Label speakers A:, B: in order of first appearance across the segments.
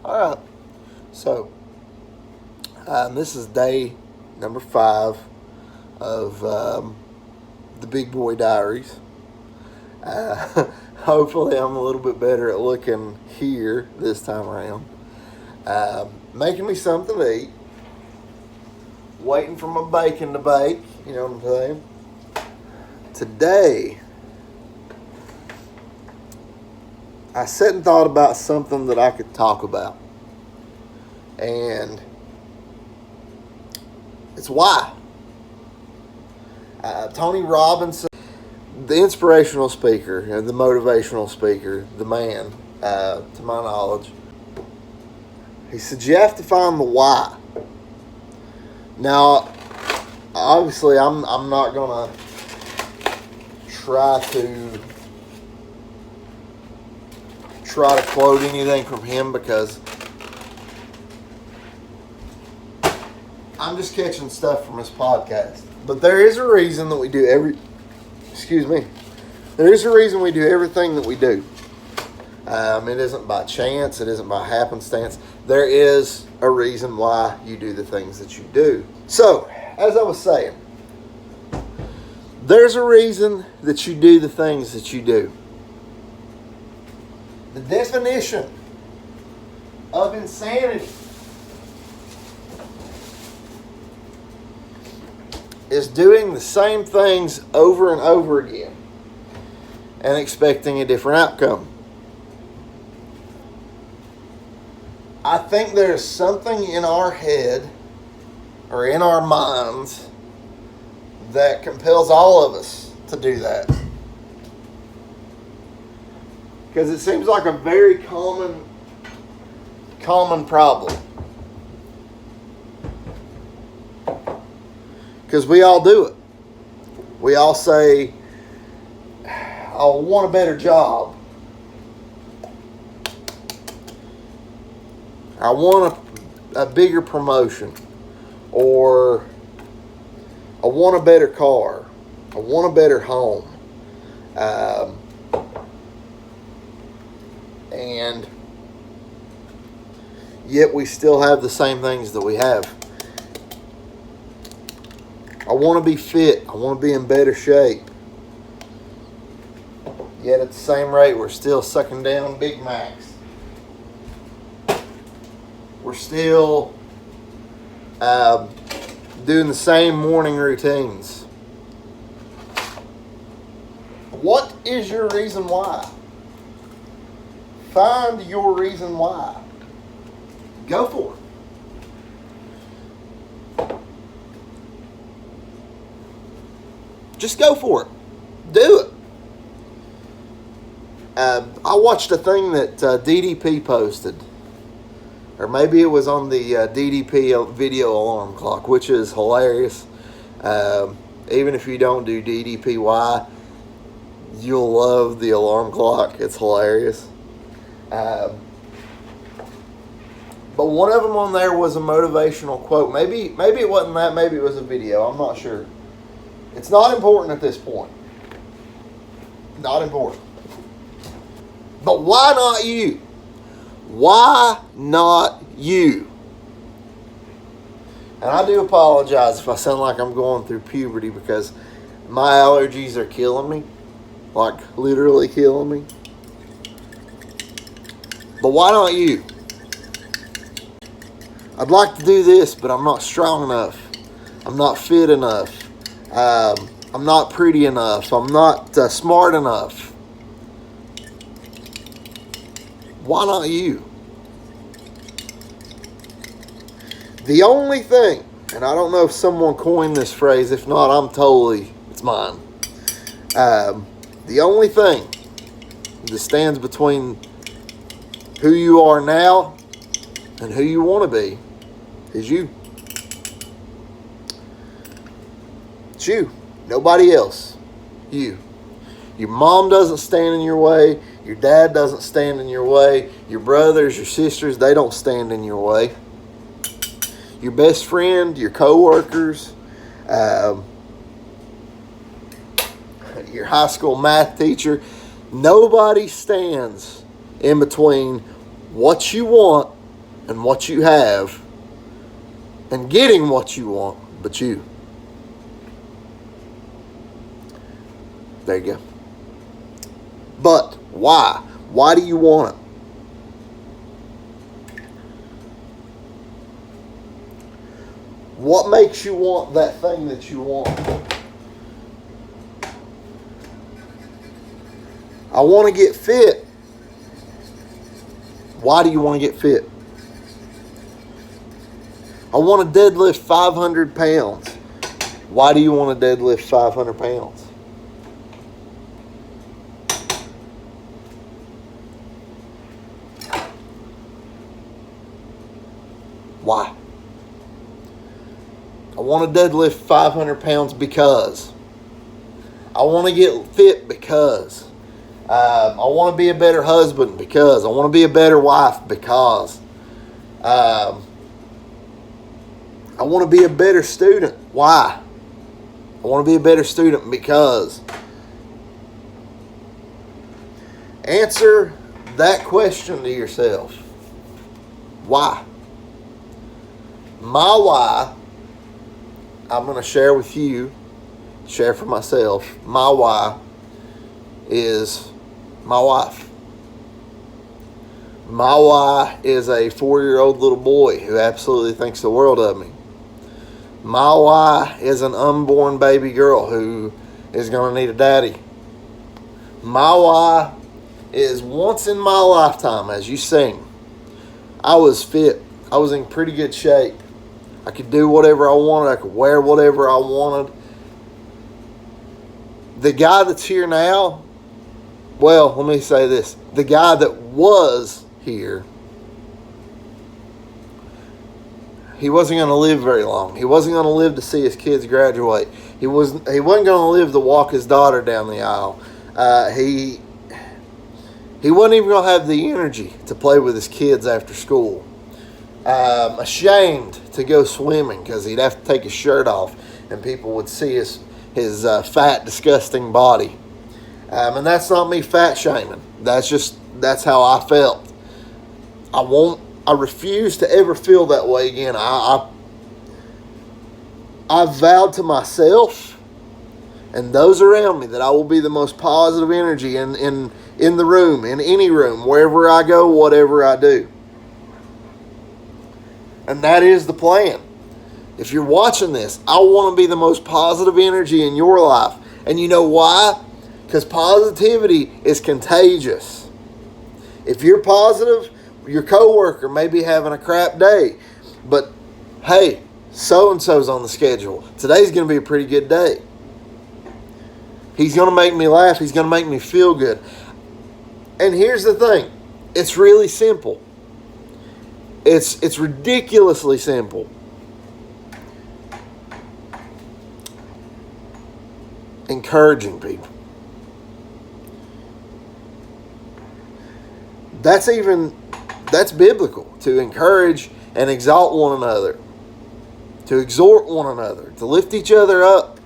A: All right. So, this is day number 5 of the Big Boy Diaries. Hopefully, I'm a little bit better at looking here this time around. Making me something to eat. Waiting for my bacon to bake. You know what I'm saying? Today, I sat and thought about something that I could talk about. And it's why. Tony Robinson, the inspirational speaker and the motivational speaker, the man, to my knowledge, he said you have to find the why. Now, obviously, I'm not gonna try to quote anything from him because I'm just catching stuff from his podcast. But there is a reason that we do there is a reason we do everything that we do. It isn't by chance. It isn't by happenstance. There is a reason why you do the things that you do. So, as I was saying, there's a reason that you do the things that you do. The definition of insanity is doing the same things over and over again and expecting a different outcome. I think there's something in our head or in our minds that compels all of us to do that. Because it seems like a very common problem. Because we all do it. We all say, I want a better job. I want a bigger promotion. Or I want a better car. I want a better home. And yet we still have the same things that we have. I want to be fit. I want to be in better shape. Yet at the same rate, we're still sucking down Big Macs. We're still doing the same morning routines. What is your reason why? Find your reason why. Go for it. Just go for it. Do it. I watched a thing that DDP posted. Or maybe it was on the DDP video alarm clock, which is hilarious. Even if you don't do DDPY, you'll love the alarm clock. It's hilarious. But one of them on there was a motivational quote. Maybe it wasn't that. Maybe it was a video. I'm not sure. It's not important at this point. Not important. But why not you? Why not you? And I do apologize if I sound like I'm going through puberty because my allergies are killing me. Like, literally killing me. But why not you? I'd like to do this, but I'm not strong enough. I'm not fit enough. I'm not pretty enough. I'm not smart enough. Why not you? The only thing, and I don't know if someone coined this phrase. If not, it's mine. The only thing that stands between who you are now and who you want to be is you. It's you. Nobody else. You. Your mom doesn't stand in your way. Your dad doesn't stand in your way. Your brothers, your sisters, they don't stand in your way. Your best friend, your coworkers, your high school math teacher, nobody stands in between what you want and what you have and getting what you want but you. There you go. But why? Why do you want it? What makes you want that thing that you want? I want to get fit. Why do you want to get fit? I want to deadlift 500 pounds. Why do you want to deadlift 500 pounds? Why? I want to deadlift 500 pounds because I want to get fit because I want to be a better husband because I want to be a better wife because I want to be a better student. Why? I want to be a better student because. Answer that question to yourself. Why? My why, I'm going to share with you, share for myself. My why is my wife. My why is a 4-year-old little boy who absolutely thinks the world of me. My why is an unborn baby girl who is going to need a daddy. My why is once in my lifetime, as you sing, I was fit. I was in pretty good shape. I could do whatever I wanted. I could wear whatever I wanted. The guy that's here now, well, let me say this. The guy that was here, he wasn't going to live very long. He wasn't going to live to see his kids graduate. He wasn't going to live to walk his daughter down the aisle. He wasn't even going to have the energy to play with his kids after school. Ashamed to go swimming because he'd have to take his shirt off and people would see his fat, disgusting body. And that's not me fat shaming. That's how I felt. I refuse to ever feel that way again. I vowed to myself and those around me that I will be the most positive energy in the room, in any room, wherever I go, whatever I do. And that is the plan. If you're watching this, I want to be the most positive energy in your life. And you know why? Because positivity is contagious. If you're positive, your coworker may be having a crap day. But hey, so-and-so's on the schedule. Today's going to be a pretty good day. He's going to make me laugh. He's going to make me feel good. And here's the thing. It's really simple. It's ridiculously simple. Encouraging people. That's biblical. To encourage and exalt one another. To exhort one another. To lift each other up.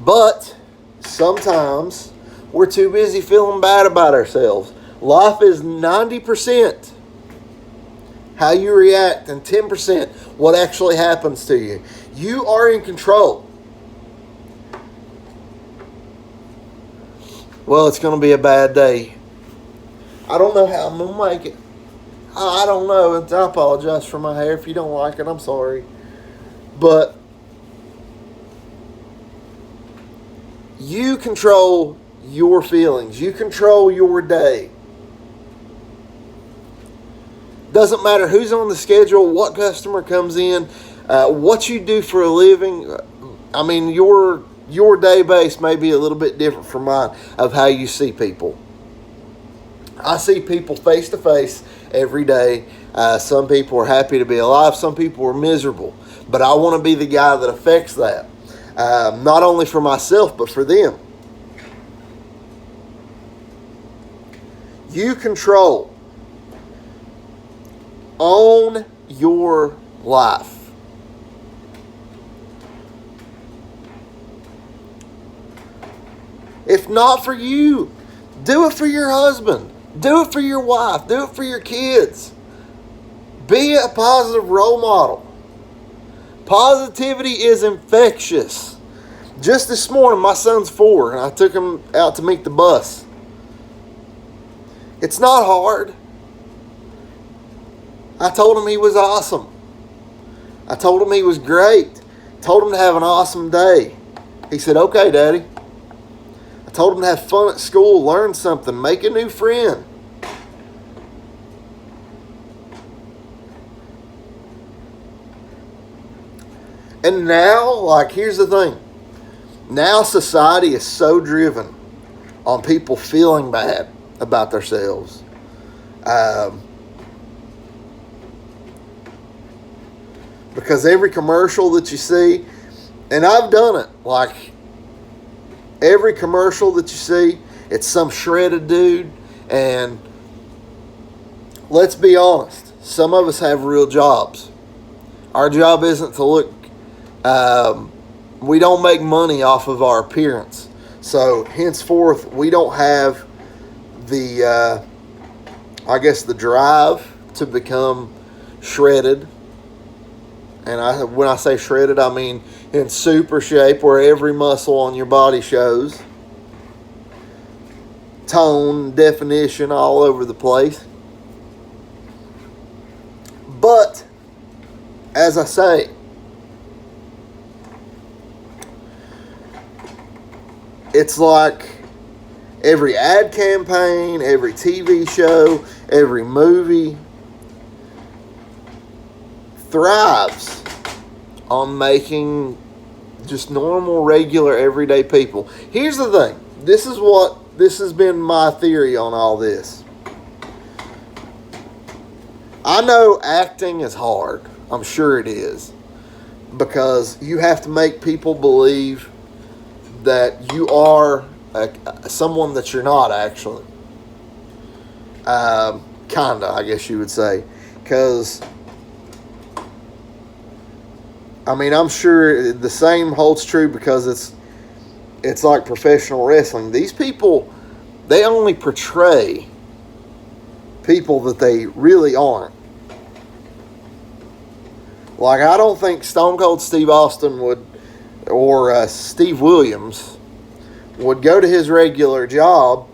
A: But sometimes we're too busy feeling bad about ourselves. Life is 90% how you react and 10% what actually happens to you. You are in control. Well, it's going to be a bad day. I don't know how I'm going to make it. I don't know. I apologize for my hair. If you don't like it, I'm sorry. But you control your feelings. You control your day. Doesn't matter who's on the schedule, what customer comes in, what you do for a living. I mean, your day base may be a little bit different from mine of how you see people. I see people face to face every day. Some people are happy to be alive. Some people are miserable. But I want to be the guy that affects that. Not only for myself, but for them. You control. Own your life. If not for you, do it for your husband. Do it for your wife. Do it for your kids. Be a positive role model. Positivity is infectious. Just this morning, my son's 4, and I took him out to meet the bus. It's not hard. I told him he was awesome. I told him he was great. Told him to have an awesome day. He said, "Okay, Daddy." I told him to have fun at school, learn something, make a new friend. And now, like, here's the thing. Now society is so driven on people feeling bad about themselves. Because every commercial that you see, and I've done it, like every commercial that you see, it's some shredded dude. And let's be honest, some of us have real jobs. Our job isn't to look, we don't make money off of our appearance. So henceforth, we don't have the, the drive to become shredded. And when I say shredded, I mean in super shape where every muscle on your body shows. Tone, definition all over the place. But, as I say, it's like every ad campaign, every TV show, every movie thrives on making just normal, regular, everyday people. Here's the thing. This has been my theory on all this. I know acting is hard. I'm sure it is. Because you have to make people believe that you are someone that you're not actually. Kinda, I guess you would say. Because I'm sure the same holds true because it's like professional wrestling. These people, they only portray people that they really aren't. Like, I don't think Stone Cold Steve Austin would, or Steve Williams, would go to his regular job,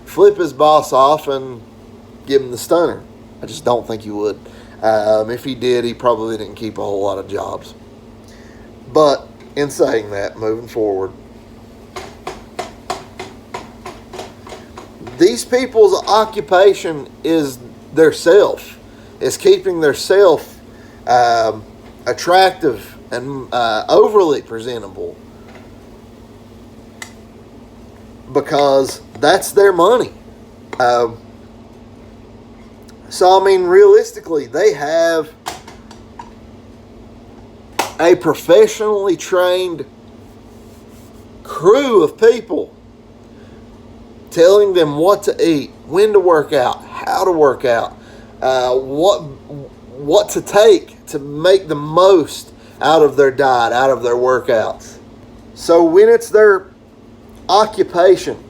A: flip his boss off, and give him the stunner. I just don't think he would. If he did, he probably didn't keep a whole lot of jobs. But in saying that, moving forward, these people's occupation is their self, is keeping their self attractive and overly presentable, because that's their money. So, realistically, they have a professionally trained crew of people telling them what to eat, when to work out, how to work out, what to take to make the most out of their diet, out of their workouts. So when it's their occupation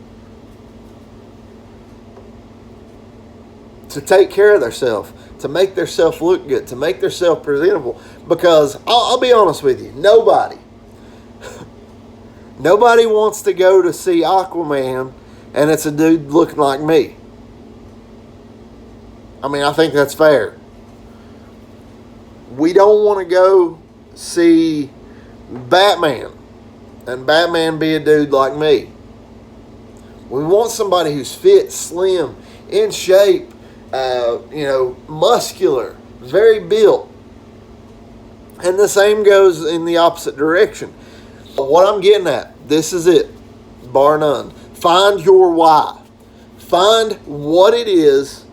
A: to take care of themselves, to make themselves look good, to make themselves presentable. Because I'll be honest with you, nobody wants to go to see Aquaman and it's a dude looking like me. I think that's fair. We don't want to go see Batman and Batman be a dude like me. We want somebody who's fit, slim, in shape, muscular, very built. And the same goes in the opposite direction. What I'm getting at, this is it, bar none. Find your why. Find what it is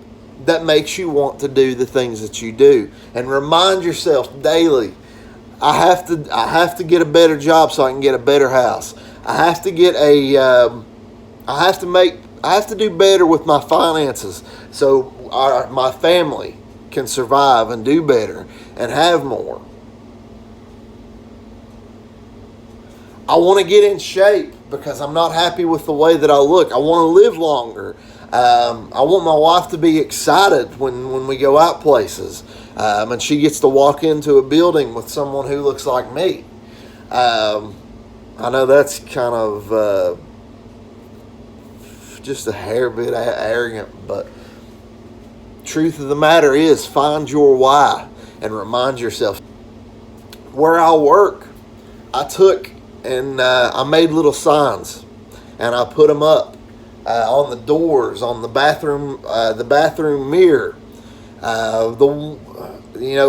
A: that makes you want to do the things that you do. And remind yourself daily, I have to get a better job so I can get a better house. I have to do better with my finances so my family can survive and do better and have more. I want to get in shape because I'm not happy with the way that I look. I want to live longer. I want my wife to be excited when we go out places, and she gets to walk into a building with someone who looks like me. I know that's kind of just a hair bit arrogant, but truth of the matter is, find your why and remind yourself. Where I work, I took and I made little signs, and I put them up on the doors, on the bathroom mirror.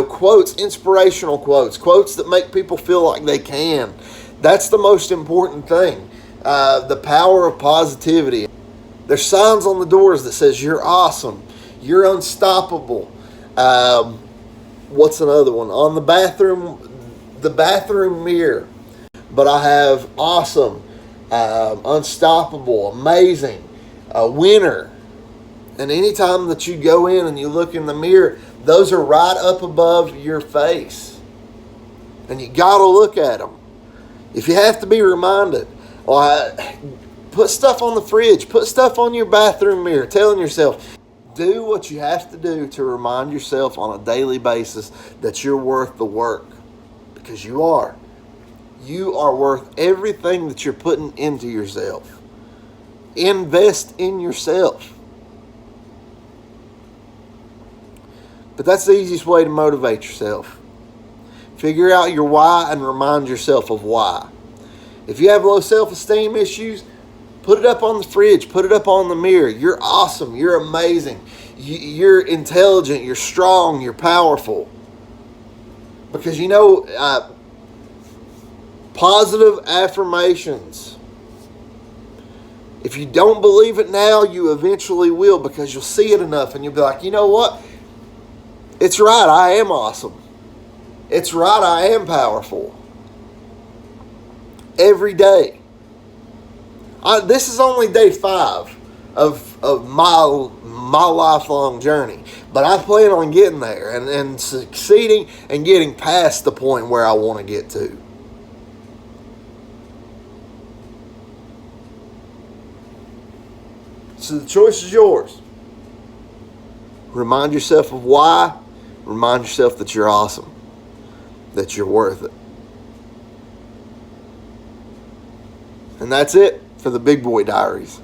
A: Quotes, inspirational quotes that make people feel like they can. That's the most important thing. The power of positivity. There's signs on the doors that says you're awesome, you're unstoppable. What's another one? On the bathroom mirror. But I have awesome, unstoppable, amazing, winner. And anytime that you go in and you look in the mirror, those are right up above your face. And you got to look at them. If you have to be reminded, put stuff on the fridge, put stuff on your bathroom mirror, telling yourself, do what you have to do to remind yourself on a daily basis that you're worth the work. Because you are. You are worth everything that you're putting into yourself. Invest in yourself. But that's the easiest way to motivate yourself. Figure out your why and remind yourself of why. If you have low self-esteem issues, put it up on the fridge. Put it up on the mirror. You're awesome. You're amazing. You're intelligent. You're strong. You're powerful. Because positive affirmations. If you don't believe it now, you eventually will, because you'll see it enough and you'll be like, you know what? It's right. I am awesome. It's right. I am powerful. Every day. This is only day 5 of my lifelong journey. But I plan on getting there and succeeding and getting past the point where I want to get to. So the choice is yours. Remind yourself of why. Remind yourself that you're awesome. That you're worth it. And that's it for the Big Boy Diaries.